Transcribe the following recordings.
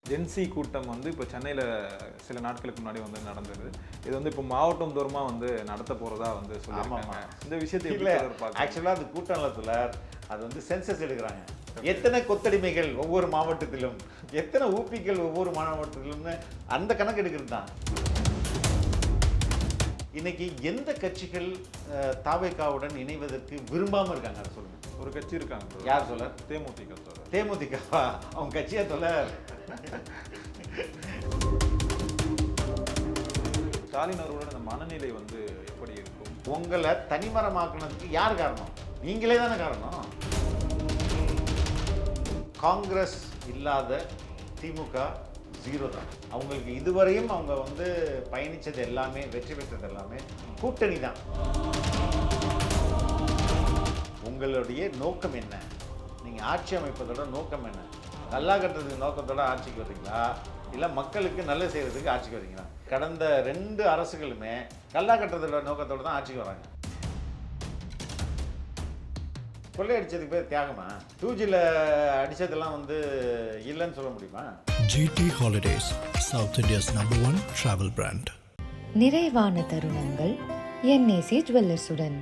Gen Z கூட்டம் வந்து இப்போ சென்னையில் சில நாட்களுக்கு முன்னாடி வந்து நடந்தது. இது வந்து இப்போ மாவட்டம் தோறுமாக வந்து நடத்த போகிறதா வந்து சொல்லியிருக்காங்க. இந்த விஷயத்தை இல்லை, ஆக்சுவலாக அது கூட்டத்தில் அது வந்து சென்சஸ் எடுக்கிறாங்க. எத்தனை கொத்தடிமைகள் ஒவ்வொரு மாவட்டத்திலும், எத்தனை ஊப்பிகள் ஒவ்வொரு மாவட்டத்திலும்னு அந்த கணக்கு எடுக்கிறது தான். இன்னைக்கு எந்த கட்சிகள் தாவேகாவுடன் இணைவதற்கு விரும்பாமல் இருக்காங்க அதை சொல்லுங்க. ஒரு கட்சி இருக்காங்க. யார் சொல்ல? தேமுதிக. தேமுதிகவா? அவங்க கட்சியா சொல்ல? ஸ்டாலின் அவரோட அந்த மனநிலை வந்து எப்படி இருக்கும்? உங்களை தனிமரமாக்குனதுக்கு யார் காரணம்? நீங்களே தானே காரணம். காங்கிரஸ் இல்லாத திமுக ஜீரோ தான். அவங்களுக்கு இதுவரையும் அவங்க வந்து பயணித்தது எல்லாமே, வெற்றி பெற்றது எல்லாமே கூட்டணி தான். உங்களுடைய நோக்கம் என்ன? நீங்கள் ஆட்சி அமைப்பதோட நோக்கம் என்ன? நல்லா கட்டுறதுக்கு நோக்கத்தோட ஆட்சிக்கு வர்றீங்களா, இல்லை மக்களுக்கு நல்ல செய்கிறதுக்கு ஆட்சிக்கு வர்றீங்களா? கடந்த 2 அரசுகளுமே நல்லா கட்டுறதோட நோக்கத்தோடு தான் ஆட்சிக்கு வராங்க. கொள்ளையடிச்சதுக்கு பேர் தியாகமா? 2Gல அடித்ததெல்லாம் வந்து இல்லைன்னு சொல்ல முடியுமா? GT Holidays, South India's #1 travel brand. நிறைவான தருணங்கள் NAC ஜுவல்லர்ஸுடன்.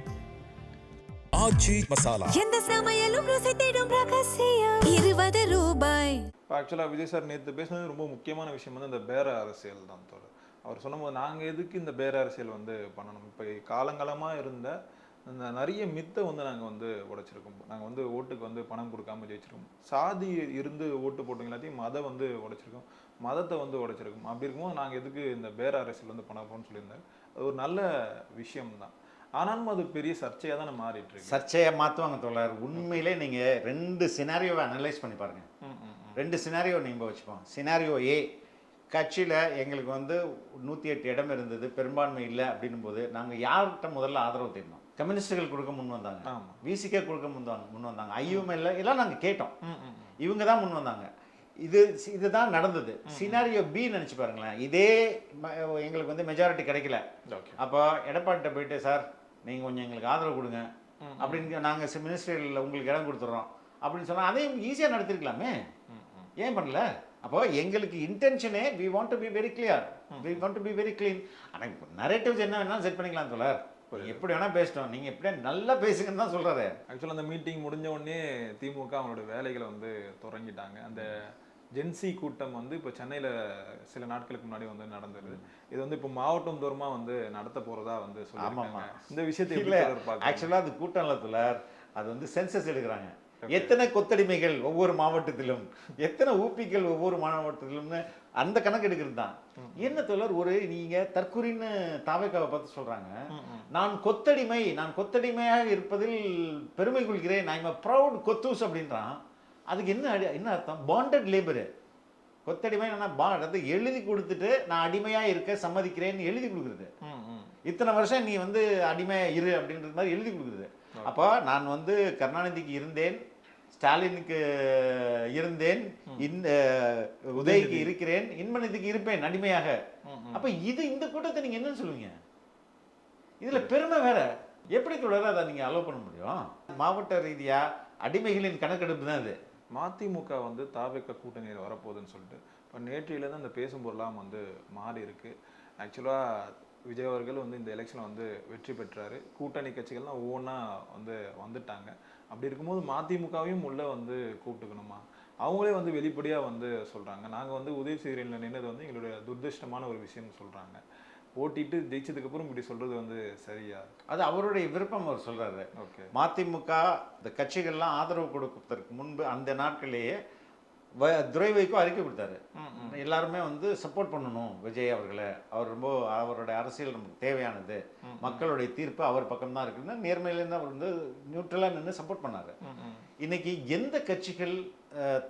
ஆச்சி மசாலா. எந்த சமையலும் ருசி தேடும் ரகசியம் 20 ரூபாய். இப்போ ஆக்சுவலாக விஜய் சார் நேற்று பேசுனது ரொம்ப முக்கியமான விஷயம் வந்து இந்த பேர அரசியல் தான் தோற. அவர் சொன்னபோது நாங்கள் எதுக்கு இந்த பேர அரசியல் வந்து பண்ணணும்? இப்போ காலங்காலமாக இருந்த அந்த நிறைய மித்தை வந்து நாங்கள் வந்து உடைச்சிருக்கோம். நாங்கள் வந்து ஓட்டுக்கு வந்து பணம் கொடுக்காம ஜெயிச்சிருக்கோம். சாதி இருந்து ஓட்டு போட்டவங்க எல்லாத்தையும் மதம் வந்து உடைச்சிருக்கோம், மதத்தை வந்து உடைச்சிருக்கோம். அப்படி இருக்கும்போது நாங்கள் எதுக்கு இந்த பேர அரசியல் வந்து பண்ண போகிறோம்னு சொல்லியிருந்தார். அது ஒரு நல்ல விஷயம்தான். ஆனாலும் அது பெரிய சர்ச்சையாக தானே மாறிட்டு இருக்கு. சர்ச்சையை மாற்றுவாங்க தோழர். உண்மையிலே நீங்கள் 2 சினாரியோவை அனலைஸ் பண்ணி பாருங்கள். 2 சினாரியோ நீங்கள் வச்சுப்போம். சினாரியோ ஏ, கட்சியில் எங்களுக்கு வந்து 108 இடம் இருந்தது, பெரும்பான்மை இல்லை அப்படின்னும் போது நாங்கள் யார்கிட்ட முதல்ல ஆதரவு தேடணும்? கம்யூனிஸ்டுகள் கொடுக்க முன் வந்தாங்க, விசிகே கொடுக்க முன் வந்தாங்க, ஐயுஎம்எல் எல்லாம் நாங்கள் கேட்டோம், இவங்க தான் முன் வந்தாங்க. இதுதான் நடந்தது. சினாரியோ பி நினச்சி பாருங்களேன். இதே எங்களுக்கு வந்து மெஜாரிட்டி கிடைக்கல. அப்போ எடப்பாடிட்ட போயிட்டு, சார் நீங்கள் கொஞ்சம் எங்களுக்கு ஆதரவு கொடுங்க அப்படின்னு, நாங்கள் மினிஸ்ட்ரியில் உங்களுக்கு இடம் கொடுத்துட்றோம் அப்படின்னு சொன்னால் அதையும் ஈஸியாக நடத்திருக்கலாமே. ஏன் பண்ணல? அப்போ எங்களுக்கு இன்டென்ஷனே we want to be very clear, we want to be very clean. ஆனால் நரேட்டிவ்ஸ் என்ன வேணாலும் செட் பண்ணிக்கலாம் தோழர். எப்படி வேணால் பேசிட்டோம், நீங்கள் எப்படியா நல்லா பேசுங்கன்னு தான் சொல்கிறாரு. ஆக்சுவலாக அந்த மீட்டிங் முடிஞ்ச உடனே திமுக அவங்களோட வேலைகளை வந்து தொடங்கிட்டாங்க. அந்த ஜென்சி கூட்டம் வந்து இப்போ சென்னையில் சில நாட்களுக்கு முன்னாடி வந்து நடந்தது. இது வந்து இப்போ மாவட்டம் தோறுமாக வந்து நடத்த போகிறதா வந்து சொல்லுவாங்க. இந்த விஷயத்தை இல்லை, ஆக்சுவலாக அது கூட்டத்தில் அது வந்து சென்சஸ் எடுக்கிறாங்க. எத்தனை கொத்தடிமைகள் ஒவ்வொரு மாவட்டத்திலும், எத்தனை ஊப்பிகள் ஒவ்வொரு மாவட்டத்திலும்னு அந்த கணக்கு எடுக்கிறது தான். என்ன தோழர், ஒரு நீங்கள் தற்கொலைன்னு தாவேகாவை பார்த்து சொல்கிறாங்க, நான் கொத்தடிமையாக இருப்பதில் பெருமை கொள்கிறேன், நான் ப்ரௌட் கொத்தூஸ் அப்படின்றான். அதுக்கு என்ன அர்த்தம்? Bonded labour. கொத்தடிமை அது எழுதி கொடுத்துட்டு நான் அடிமையாக இருக்க சம்மதிக்கிறேன்னு எழுதி கொடுக்குறது. இத்தனை வருஷம் நீ வந்து அடிமையாக இரு அப்படின்றது மாதிரி எழுதி கொடுக்குறது. அப்போ நான் வந்து கருணாநிதிக்கு இருந்தேன், ஸ்டாலினுக்கு இருந்தேன், உதயக்கு இருக்கிறேன், இன்பநிதிக்கு இருப்பேன் அடிமையாக. அப்போ இந்த கூட்டத்தை நீங்கள் என்னன்னு சொல்லுவீங்க? இதில் பெருமை வேற. எப்படி தொடர அதை நீங்கள் அலோவ் பண்ண முடியும்? மாவட்ட ரீதியாக அடிமைகளின் கணக்கெடுப்பு தான் அது. மதிமுக வந்து தாவேகா கூட்டணியில் வரப்போகுதுன்னு சொல்லிட்டு இப்போ நேற்றையிலேருந்து அந்த பேசும் பொருளாக வந்து மாறி இருக்கு. ஆக்சுவலாக விஜய் அவர்கள் வந்து இந்த எலெக்ஷனில் வந்து வெற்றி பெற்றாரு. கூட்டணி கட்சிகள்லாம் ஒவ்வொன்றா வந்து வந்துட்டாங்க. அப்படி இருக்கும்போது மதிமுகவையும் உள்ளே வந்து கூப்பிட்டுக்கணுமா? அவங்களே வந்து வெளிப்படையாக வந்து சொல்கிறாங்க, நாங்கள் வந்து உதவி செய்கிறீங்கள நின்னது வந்து எங்களுடைய துர்திருஷ்டமான ஒரு விஷயம்னு சொல்கிறாங்க. போட்டிட்டு ஜெயிச்சதுக்கப்புறம் இப்படி சொல்கிறது வந்து சரியா? அது அவருடைய விருப்பம். அவர் சொல்கிறாரு. ஓகே, மதிமுக இந்த கட்சிகள்லாம் ஆதரவு கொடுப்பதற்கு முன்பு அந்த நாட்களிலேயே துரைவைக்கும் அறிக்கை கொடுத்தாரு. எல்லாருமே வந்து சப்போர்ட் பண்ணணும் விஜய் அவர்களை, அவர் ரொம்ப அவருடைய அரசியல் நமக்கு தேவையானது, மக்களுடைய தீர்ப்பு அவர் பக்கம் தான் இருக்குன்னு நேர்மையிலேருந்து அவர் வந்து நியூட்ரலாக நின்று சப்போர்ட் பண்ணார். இன்னைக்கு எந்த கட்சிகள்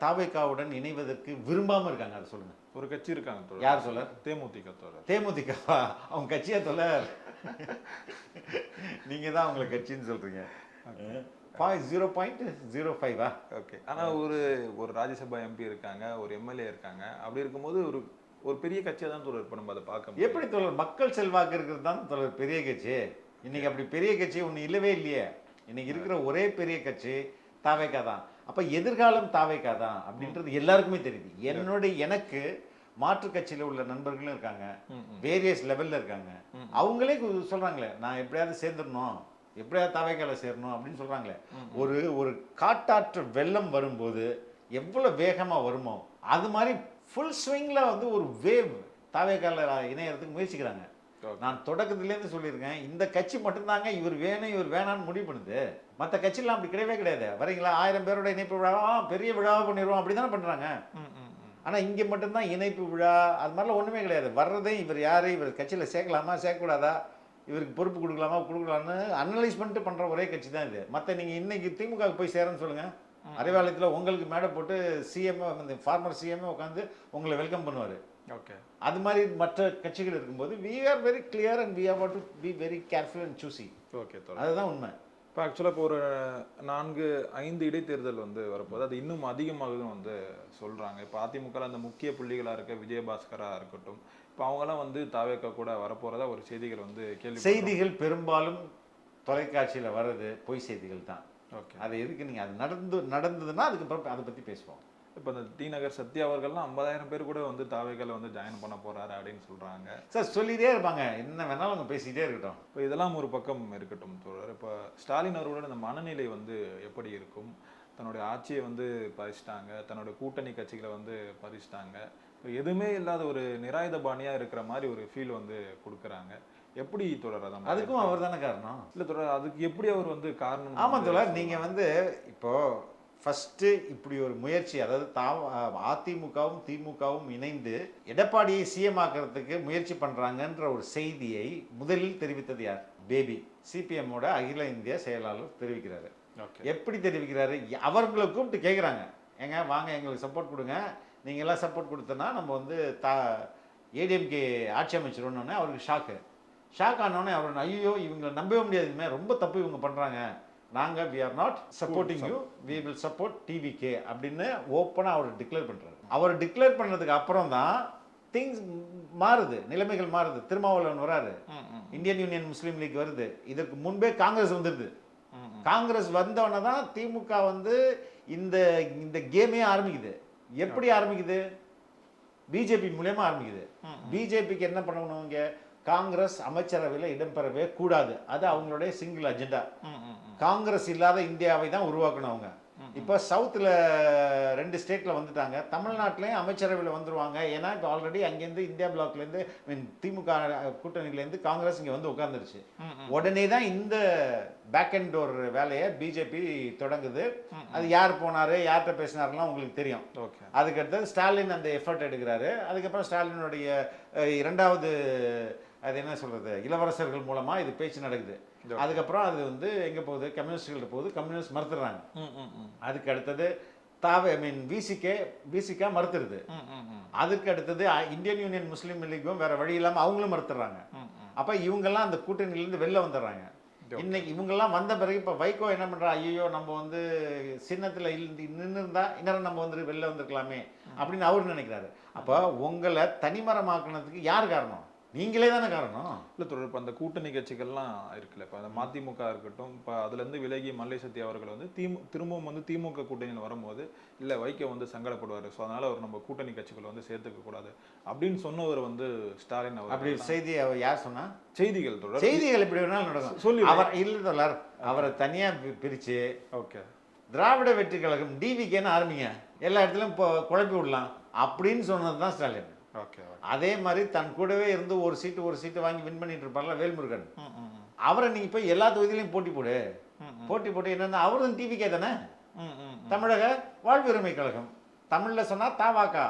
தாவேகாவுடன் இணைவதற்கு விரும்பாமல் இருக்காங்க அதை சொல்லுங்கள். ஒரு கட்சி இருக்காங்க. யார் சொல்ல? தேமுதிக. தேமுதிகவா? அவங்க கட்சியா சொல்ல? நீங்கள் தான் அவங்களை கட்சின்னு சொல்கிறீங்க. 0.05. ஓகே, ஆனால் ஒரு ராஜ்யசபா எம்பி இருக்காங்க, ஒரு எம்எல்ஏ இருக்காங்க. அப்படி இருக்கும்போது ஒரு பெரிய கட்சியாக தான் தோழர் இப்போ நம்ம அதை பார்க்க. எப்படி தோழர்? மக்கள் செல்வாக்கு இருக்கிறது தான் தோழர் பெரிய கட்சி. இன்னைக்கு அப்படி பெரிய கட்சி ஒன்று இல்லவே இல்லையே. இன்னைக்கு இருக்கிற ஒரே பெரிய கட்சி தாவேகா தான். அப்ப எதிர்காலம் தாவேக்கா தான் அப்படின்றது எல்லாருக்குமே தெரியுது. எனக்கு மாற்று கட்சியில உள்ள நண்பர்களும் இருக்காங்க, வேரியஸ் லெவல்ல இருக்காங்க. அவங்களே சொல்றாங்களே நான் எப்படியாவது சேர்ந்துடணும், எப்படியாவது தாவேக்கால சேரணும் அப்படின்னு சொல்றாங்களே. ஒரு காட்டாற்று வெள்ளம் வரும்போது எவ்வளவு வேகமா வருமோ அது மாதிரி ஃபுல் ஸ்விங்ல வந்து ஒரு வேவ் தாவேக்கால இணையறதுக்கு முயற்சிக்கிறாங்க. நான் தொடக்கத்திலேருந்து சொல்லியிருக்கேன், இந்த கட்சி மட்டும்தாங்க இவர் வேணும் இவர் வேணான்னு முடிவு பண்ணுது. மற்ற கட்சியெல்லாம் அப்படி கிடையவே கிடையாது. வரீங்களா 1000 பேரோட இணைப்பு விழாவா பெரிய விழாவா பண்ணிடுவோம் அப்படி தானே பண்றாங்க. ஆனா இங்க மட்டும்தான் இணைப்பு விழா அது மாதிரிலாம் ஒண்ணுமே கிடையாது. வர்றதே இவர் யாரு, இவர் கட்சியில சேர்க்கலாமா சேர்க்கக்கூடாதா, இவருக்கு பொறுப்பு கொடுக்கலாமா கொடுக்கலான்னு அனலைஸ் பண்ணிட்டு பண்ற ஒரே கட்சி தான் இது. மற்ற நீங்க இன்னைக்கு திமுக போய் சேரன்னு சொல்லுங்க, அறிவாலயத்தில் உங்களுக்கு மேடை போட்டு சிஎம் ஃபார்மர் சிஎம் உட்காந்து உங்களை வெல்கம் பண்ணுவார். ஓகே, அது மாதிரி மற்ற கட்சிகள் இருக்கும்போது we are very clear and we have to be very careful and choosy. Okay, அதுதான் உண்மை. இப்போ ஆக்சுவலாக இப்போ ஒரு 4-5 இடைத்தேர்தல் வந்து வரப்போது அது இன்னும் அதிகமாகுதுன்னு வந்து சொல்கிறாங்க. இப்போ அதிமுக அந்த முக்கிய புள்ளிகளாக இருக்க விஜயபாஸ்கராக இருக்கட்டும், இப்போ அவங்களாம் வந்து தாவேக்கா கூட வரப்போகிறதா ஒரு செய்திகள் வந்து செய்திகள் பெரும்பாலும் தொலைக்காட்சியில் வர்றது பொய் செய்திகள் தான். ஓகே, அது எதுக்கு நீங்கள் அது நடந்ததுன்னா அதுக்கப்புறம் அதை பற்றி பேசுவோம். இப்போ இந்த டி நகர் சத்யா அவர்கள்லாம் 50,000 பேர் கூட வந்து தாவேக்கால வந்து ஜாயின் பண்ண போறாரு அப்படின்னு சொல்றாங்க. சார் சொல்லிட்டே இருப்பாங்க, என்ன வேணாலும் அவங்க பேசிக்கிட்டே இருக்கட்டும். இப்போ இதெல்லாம் ஒரு பக்கம் இருக்கட்டும் தோழர். இப்போ ஸ்டாலின் அவர்களோட இந்த மனநிலை வந்து எப்படி இருக்கும்? தன்னுடைய ஆட்சியை வந்து பறிச்சிட்டாங்க, தன்னுடைய கூட்டணி கட்சிகளை வந்து பறிச்சிட்டாங்க, எதுவுமே இல்லாத ஒரு நிராயுத பாணியா இருக்கிற மாதிரி ஒரு ஃபீல் வந்து கொடுக்குறாங்க. எப்படி தொடர்? அதுக்கும் அவர் தானே காரணம். இல்லை தொடர், அதுக்கு எப்படி அவர் வந்து காரணம்? ஆமாம் தொடர், நீங்கள் வந்து இப்போ ஃபஸ்ட்டு இப்படி ஒரு முயற்சி, அதாவது அதிமுகவும் திமுகவும் இணைந்து எடப்பாடியை சிஎம் ஆக்கிறதுக்கு முயற்சி பண்ணுறாங்கன்ற ஒரு செய்தியை முதலில் தெரிவித்தது யார்? பேபி, சிபிஎம்மோட அகில இந்திய செயலாளர் தெரிவிக்கிறாரு. எப்படி தெரிவிக்கிறாரு? அவர்களை கூப்பிட்டு கேட்குறாங்க, ஏங்க வாங்க எங்களுக்கு சப்போர்ட் கொடுங்க, நீங்கள் எல்லாம் சப்போர்ட் கொடுத்தனா நம்ம வந்து ஏடிஎம்கே ஆட்சி அமைச்சிருவோன்னே அவருக்கு ஷாக் ஆனோடனே அவர் ஐயோ இவங்களை நம்பவே முடியாதுமே, ரொம்ப தப்பு இவங்க பண்ணுறாங்க, நாங்கள் we are not supporting you, we will support TVK அப்படின்னு ஓப்பனாக அவர் டிக்ளேர் பண்ணுறாரு. அவர் டிக்ளேர் பண்ணதுக்கு அப்புறம் தான் திங்ஸ் மாறுது, நிலைமைகள் மாறுது. திருமாவளவன் வராரு, இந்தியன் யூனியன் முஸ்லீம் லீக் வருது, இதற்கு முன்பே காங்கிரஸ் வந்துடுது. காங்கிரஸ் வந்தவொடனே தான் திமுக வந்து இந்த கேமே ஆரம்பிக்குது. எப்படி ஆரம்பிக்குது? பிஜேபி மூலமா ஆரம்பிக்குது. பிஜேபிக்கு என்ன பண்ணணும்? இங்க காங்கிரஸ் அமைச்சரவையில் இடம்பெறவே கூடாது, அது அவங்களுடைய சிங்கிள் அஜெண்டா. காங்கிரஸ் இல்லாத இந்தியாவை தான் உருவாக்கணும் அவங்க. இப்போ சவுத்தில் 2 ஸ்டேட்டில் வந்துட்டாங்க, தமிழ்நாட்டிலையும் அமைச்சரவையில் வந்துருவாங்க. ஏன்னா இப்போ ஆல்ரெடி அங்கேருந்து இந்தியா பிளாக்லேருந்து திமுக கூட்டணியிலேருந்து காங்கிரஸ் இங்கே வந்து உட்காந்துருச்சு. உடனே தான் இந்த பேக் அண்ட் டோர் வேலையை பிஜேபி தொடங்குது. அது யார் போனார் யார்கிட்ட பேசினாருலாம் உங்களுக்கு தெரியும். அதுக்கடுத்தது ஸ்டாலின் அந்த எஃபர்ட் எடுக்கிறாரு. அதுக்கப்புறம் ஸ்டாலினுடைய 2வது அது என்ன சொல்கிறது, இளவரசர்கள் மூலமாக இது பேச்சு நடக்குது. அதுக்கப்புறம் அது வந்து எங்கே போகுது? கம்யூனிஸ்ட்கிட்ட போகுது, கம்யூனிஸ்ட் மறுத்துடுறாங்க. அதுக்கு அடுத்தது விசிகே மறுத்துருது. அதுக்கு அடுத்தது இந்தியன் யூனியன் முஸ்லீம் லீக்கும் வேற வழி இல்லாமல் அவங்களும் மறுத்துடுறாங்க. அப்போ இவங்கெல்லாம் அந்த கூட்டணியிலேருந்து வெளில வந்துடுறாங்க. இன்னைக்கு இவங்கெல்லாம் வந்த பிறகு இப்போ வைகோ என்ன பண்ணுறா, ஐயோ நம்ம வந்து சின்னத்தில் நின்று இருந்தா இன்னும் நம்ம வந்து வெளில வந்துருக்கலாமே அப்படின்னு அவரு நினைக்கிறாரு. அப்போ உங்களை தனிமரமாக்குனதுக்கு யார் காரணம்? நீங்களே தானே காரணம். இல்லை தொடர், இப்போ அந்த கூட்டணி கட்சிகள்லாம் இருக்குல்ல, இப்போ அந்த மதிமுக இருக்கட்டும், இப்போ அதுலேருந்து விலகி மல்லை சக்தி அவர்கள் வந்து திரும்பவும் வந்து திமுக கூட்டணியில் வரும்போது இல்லை வைகோ வந்து சங்கடப்படுவார், ஸோ அதனால் அவர் நம்ம கூட்டணி கட்சிகள் வந்து சேர்த்துக்க கூடாது அப்படின்னு சொன்னவர் வந்து ஸ்டாலின் அவர். அப்படி செய்தி யார் சொன்னா? செய்திகள் தொடர், செய்திகள் இப்படி வேணாலும் நடக்கும் சொல்லி அவர் இல்லை தொடர், அவரை தனியாக பிரித்து ஓகே திராவிட வெற்றி கழகம் டிவிகேன்னு ஆரம்பிங்க, எல்லா இடத்துலையும் இப்போ குழப்பி விடலாம் அப்படின்னு சொன்னது தான் ஸ்டாலின். ஓகே, அதே மாதிரி தன் கூடவே இருந்து ஒரு சீட்டு வாங்கி வின் பண்ணிட்டு இருப்பார்ல வேல்முருகன், அவரை நீங்க போய் எல்லா தொகுதியிலையும் போட்டி போட்டு என்னன்னா அவரும் டிவிகே தானே. தமிழக வாழ்வுரிமை கழகம், தமிழ்ல சொன்னா தாவாக்கா,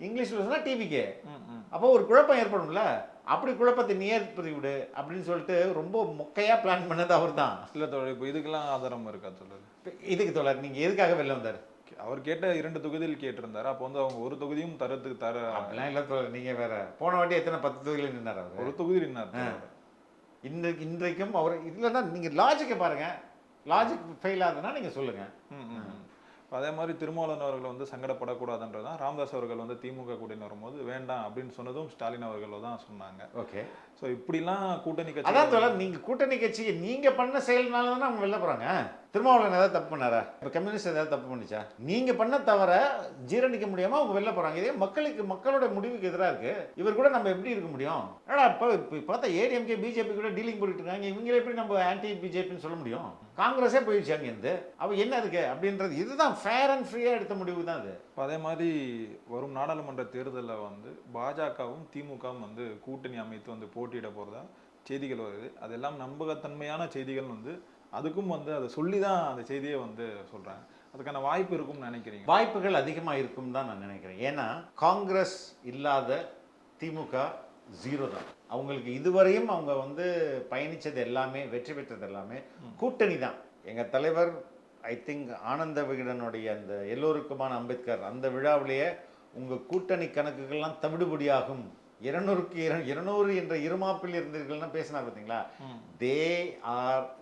இங்கிலீஷ்ல சொன்னா டிவிகே. அப்போ ஒரு குழப்பம் ஏற்படும்ல, அப்படி குழப்பத்தை நீ ஏற்படுத்தி விடு அப்படின்னு சொல்லிட்டு ரொம்ப மொக்கையா பிளான் பண்ணது அவர் தான். இல்லை தோழர், இப்போ இதுக்கெல்லாம் ஆதாரம் இருக்கா தோழர்? இதுக்கு தோழர் நீங்க எதுக்காக வெளில வந்தார்? அவர் கேட்ட 2 தொகுதியில் கேட்டிருந்தாரு, அப்போ வந்து அவங்க ஒரு தொகுதியும் தரத்துக்கு அப்படிலாம் இல்லை தோழர், நீங்க வேற. போன வாட்டி எத்தனை 10 தொகுதியில் நின்னார் அவர்? ஒரு தொகுதியில் நின்னார். இன்றைக்கும் அவர் இல்லைன்னா நீங்க லாஜிக்கை பாருங்க, லாஜிக் ஃபெயில் ஆகுதுன்னா நீங்க சொல்லுங்க. அதே மாதிரி திருமாவளவன் அவர்கள் வந்து சங்கடப்படக்கூடாதுன்றதான் ராமதாஸ் அவர்கள் வந்து திமுக கூட்டணி வரும்போது வேண்டாம் அப்படின்னு சொன்னதும் ஸ்டாலின் அவர்கள் தான் சொன்னாங்க. ஓகே. ஸோ இப்படிலாம் கூட்டணி கட்சி அதான் தோழர், நீங்க கூட்டணி கட்சியை நீங்க பண்ண செயல்னால தானே அவங்க வெளில போறாங்க. திருமாவளவன் ஏதாவது தப்பு பண்ணாரா? இப்போ கம்யூனிஸ்ட் ஏதாவது தப்பு பண்ணிச்சா? நீங்க பண்ண தவிர ஜீரணிக்க முடியாம அவங்க வெளில போறாங்க. இதே மக்களோட முடிவுக்கு எதிராக இருக்கு. இவர் கூட நம்ம எப்படி இருக்க முடியும்? ஏன்னா இப்போ பார்த்தா ஏடிஎம்கே பிஜேபி கூட டீலிங் போட்டுட்டு இருக்காங்க. இவங்களை எப்படி நம்ம ஆன்டி பிஜேபின்னு சொல்ல முடியும்? காங்கிரஸே போயிடுச்சு அங்கேருந்து. அப்போ என்ன இருக்கு அப்படின்றது இதுதான் ஃபேர் அண்ட் ஃப்ரீயா எடுத்த முடிவு தான் அது. அதே மாதிரி வரும் நாடாளுமன்ற தேர்தலில் வந்து பாஜகவும் திமுகவும் வந்து கூட்டணி அமைத்து வந்து போட்டியிட போகிறதா செய்திகள் வருது. அதெல்லாம் நம்பகத்தன்மையான செய்திகள் வந்து அதுக்கும் வந்து அதை சொல்லி தான் அந்த செய்தியை வந்து சொல்கிறாங்க. அதுக்கான வாய்ப்பு இருக்கும்னு நினைக்கிறீங்க? வாய்ப்புகள் அதிகமாக இருக்கும் தான் நான் நினைக்கிறேன். ஏன்னா காங்கிரஸ் இல்லாத திமுக ஜீரோ தான். அவங்களுக்கு இதுவரையும் அவங்க வந்து பயணித்தது எல்லாமே, வெற்றி பெற்றது எல்லாமே கூட்டணி தான். எங்கள் தலைவர் ஐ திங்க் ஆனந்த விகடனுடைய அந்த எல்லோருக்குமான அம்பேத்கர் அந்த விழாவிலேயே உங்கள் கூட்டணி கணக்குகள்லாம் தவிடுபடியாகும், 200 என்ற இருமாப்பில் இருந்தீர்கள்னா பேசினார் பார்த்தீங்களா.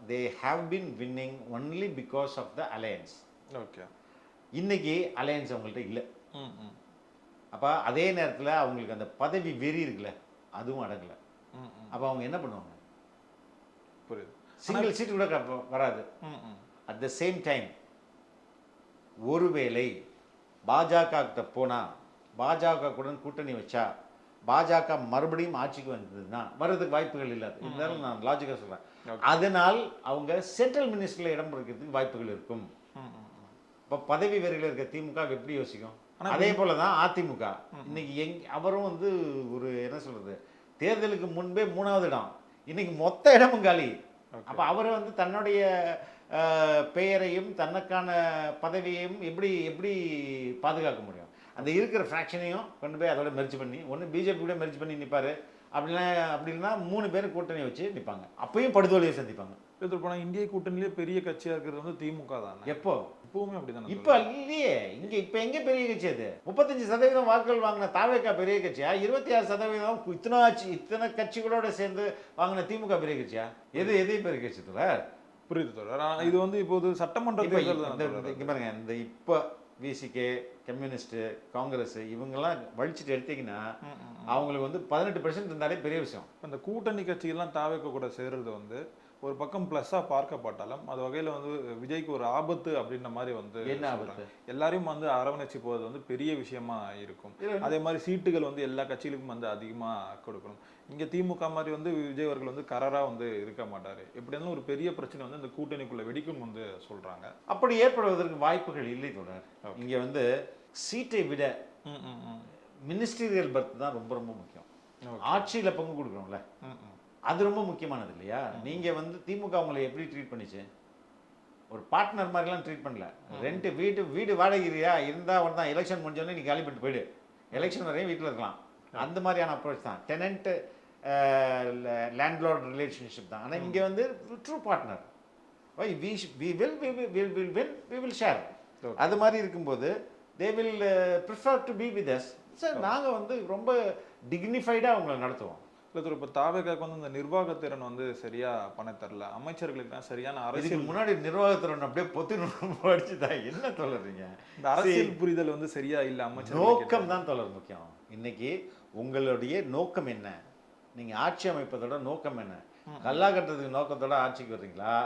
They have been winning only because of the alliance. Okay. இன்னைக்கு அலையன்ஸ் அவங்கள்ட்ட இல்லை. அப்போ அதே நேரத்தில் அவங்களுக்கு அந்த பதவி வெறி இருக்குல்ல, அதுவும் அடங்கலை. அப்போ அவங்க என்ன பண்ணுவாங்க? புரியுது. சிங்கிள் சீட்டு கூட வராது. அட் த சேம் டைம் ஒருவேளை பாஜக கிட்ட போனால், பாஜக கூட கூட்டணி வச்சா, பாஜக மறுபடியும் ஆட்சிக்கு வந்ததுன்னா வர்றதுக்கு வாய்ப்புகள் இல்லாது. இருந்தாலும் நான் லாஜிக்காக சொல்கிறேன். அதனால் அவங்க சென்ட்ரல் மினிஸ்டரில் இடம் பிடிக்கிறதுக்கு வாய்ப்புகள் இருக்கும். இப்போ பதவி வெறியில் இருக்க திமுக எப்படி யோசிக்கும்? அதே போல தான் அதிமுக. இன்னைக்கு அவரும் வந்து ஒரு என்ன சொல்றது, தேர்தலுக்கு முன்பே 3வது இடம், இன்னைக்கு மொத்த இடமும் காலி. அப்போ அவரை வந்து தன்னுடைய பெயரையும் தனக்கான பதவியையும் எப்படி பாதுகாக்க முடியும்? அந்த இருக்கிற ஃப்ராக்ஷனையும் கொண்டு போய் அதோட மெர்ஜ் பண்ணி, ஒன்று பிஜேபி கூட மெர்ஜ் பண்ணி நிற்பார். அப்படின்னா 3 பேர் கூட்டணி வச்சு நிற்பாங்க. அப்பயும் படுதோல்வியை சந்திப்பாங்க. போனால் இந்திய கூட்டணியிலே பெரிய கட்சியாக இருக்கிறது வந்து திமுக தான். எப்போ? இப்பவுமே அப்படிதான். இப்போ இல்லையே. இப்போ எங்கே பெரிய கட்சி அது? 35% வாக்குகள் வாங்கின தாவேகா பெரிய கட்சியா? 26% இத்தனை கட்சிகளோட சேர்ந்து வாங்கின திமுக பெரிய கட்சியா? எதையும் பெரிய கட்சி தோழர்? புரியுது தோழர். இது வந்து இப்போது சட்டமன்ற தேர்தல் இங்கே பாருங்க, இந்த இப்போ விசிகே, கம்யூனிஸ்ட், காங்கிரஸ் இவங்கெல்லாம் வலிச்சுட்டு எடுத்தீங்கன்னா அவங்களுக்கு வந்து 18% இருந்தாலே பெரிய விஷயம். அந்த கூட்டணி கட்சிகள்லாம் தாவேக கூட சேர்றது வந்து ஒரு பக்கம் ப்ளஸ்ஸாக பார்க்கப்பட்டாலும் அது வகையில் வந்து விஜய்க்கு ஒரு ஆபத்து அப்படின்ற மாதிரி வந்து என்ன ஆபத்து? எல்லாரையும் வந்து அரவணைச்சு போகிறது வந்து பெரிய விஷயமா இருக்கும். அதே மாதிரி சீட்டுகள் வந்து எல்லா கட்சிகளுக்கும் வந்து அதிகமாக கொடுக்கணும். இங்கே திமுக மாதிரி வந்து விஜய் அவர்கள் வந்து கராராக வந்து இருக்க மாட்டார். எப்படினாலும் ஒரு பெரிய பிரச்சனை வந்து இந்த கூட்டணிக்குள்ளே வெடிக்கும் வந்து சொல்கிறாங்க. அப்படி ஏற்படுவதற்கு வாய்ப்புகள் இல்லை தொடர். இங்கே வந்து சீட்டை விட மினிஸ்டீரியல் பர்த் தான் ரொம்ப ரொம்ப முக்கியம். ஆட்சியில் பங்கு கொடுக்குறோம்ல, அது ரொம்ப முக்கியமானது இல்லையா? நீங்கள் வந்து திமுக உங்களை எப்படி ட்ரீட் பண்ணிச்சு? ஒரு பார்ட்னர் மாதிரிலாம் ட்ரீட் பண்ணல. ரெண்ட் வீடு வாடகையா இருந்தால் ஒன்று தான், எலெக்ஷன் முடிஞ்சோடனே நீ காலி பண்ணிட்டு போயிடு, எலெக்ஷன் வரையும் வீட்டில் இருக்கலாம். அந்த மாதிரியான அப்ரோச் தான். டெனண்ட் லேண்ட்லார்ட் ரிலேஷன்ஷிப் தான். ஆனால் இங்கே வந்து true partner. we will share. அது மாதிரி இருக்கும்போது they will prefer to be with us. Sir நாங்கள் வந்து ரொம்ப டிக்னிஃபைடாக அவங்களை நடத்துவோம். இல்லை, இப்போ தாவேகாவுக்கு வந்து இந்த நிர்வாகத்திறன் வந்து சரியா பண்ண தரல. அமைச்சர்களுக்கு தான் சரியான அரசியல் முன்னாடி நிர்வாகத்திறன் அப்படியே பொத்தி படிச்சுதான் என்ன சொல்றீங்க? இந்த அரசியல் புரிதல் வந்து சரியா இல்லை. அமைச்சர் நோக்கம் தான் தொடர் முக்கியம். இன்னைக்கு உங்களுடைய நோக்கம் என்ன? நீங்க ஆட்சி அமைப்பதோட நோக்கம் என்ன? கல்லா கட்டுறதுக்கு நோக்கத்தோட ஆட்சிக்கு வர்றீங்களா,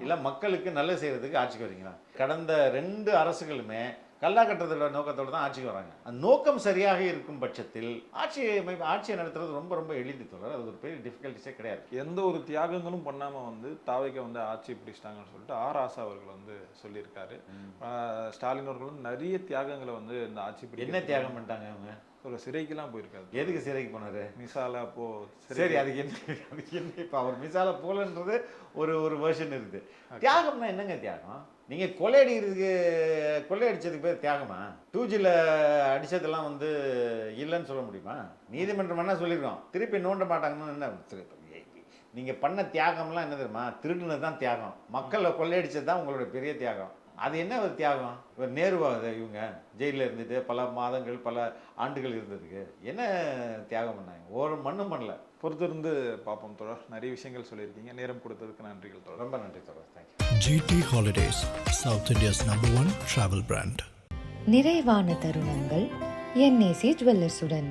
இல்லை மக்களுக்கு நல்லது செய்யறதுக்கு ஆட்சிக்கு வர்றீங்களா? கடந்த 2 அரசுகளுமே கல்லா கட்டுறதோட நோக்கத்தோடு தான் ஆட்சிக்கு வராங்க. அந்த நோக்கம் சரியாக இருக்கும் பட்சத்தில் ஆட்சியை நடத்துறது ரொம்ப ரொம்ப எளிது தொடர். அது ஒரு பெரிய டிஃபிகல்ட்டிஸே கிடையாது. எந்த ஒரு தியாகங்களும் பண்ணாமல் வந்து தாவேகா வந்து ஆட்சி பிடிச்சிட்டாங்கன்னு சொல்லிட்டு ஆசா அவர்கள் வந்து சொல்லியிருக்காரு. ஸ்டாலின் அவர்களும் நிறைய தியாகங்களை வந்து இந்த ஆட்சி என்ன தியாகம் பண்ணிட்டாங்க அவங்க? ஒரு சிறைக்கெல்லாம் போயிருக்காரு. எதுக்கு சிறைக்கு போனாரு? மிசாலா போ. சரி, அதுக்கு என்ன இப்போ அவர் மிசாலா போலன்றது ஒரு வெர்ஷன் இருக்குது. தியாகம்னா என்னங்க தியாகம்? நீங்கள் கொள்ளையடிச்சதுக்கு பேர் தியாகமா? 2Gல அடித்ததெல்லாம் வந்து இல்லைன்னு சொல்ல முடியுமா? நீதிமன்றம் என்ன சொல்லியிருக்கோம், திருப்பி நோண்ட மாட்டாங்கன்னு. என்ன நீங்கள் பண்ண தியாகம்லாம் என்ன தெரியுமா? திருடுனது தான் தியாகம். மக்களை கொள்ளையடிச்சது தான் உங்களுடைய பெரிய தியாகம். அது என்ன ஒரு தியாகம்? ஒரு நேருவாகுது இவங்க ஜெயிலில் இருந்துட்டு பல மாதங்கள் பல ஆண்டுகள் இருந்ததுக்கு என்ன தியாகம் பண்ணாங்க? ஒரு மண்ணும் பண்ணல. பொறுத்திருந்து பார்ப்போம் தோழர். நிறைய விஷயங்கள் சொல்லியிருக்கீங்க. நேரம் கொடுத்ததுக்கு நன்றிகள் தோழர். ரொம்ப நன்றி தோழர். Thank you. GT Holidays, South India's #1 travel brand. நிறைவான தருணங்கள் என்ஏசி ஜுவல்லர்ஸுடன்.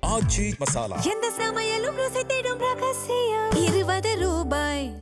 ஆச்சி மசாலா எந்த சமையலும் ருசி தேடும் ரகசியம் 20 ரூபாய்.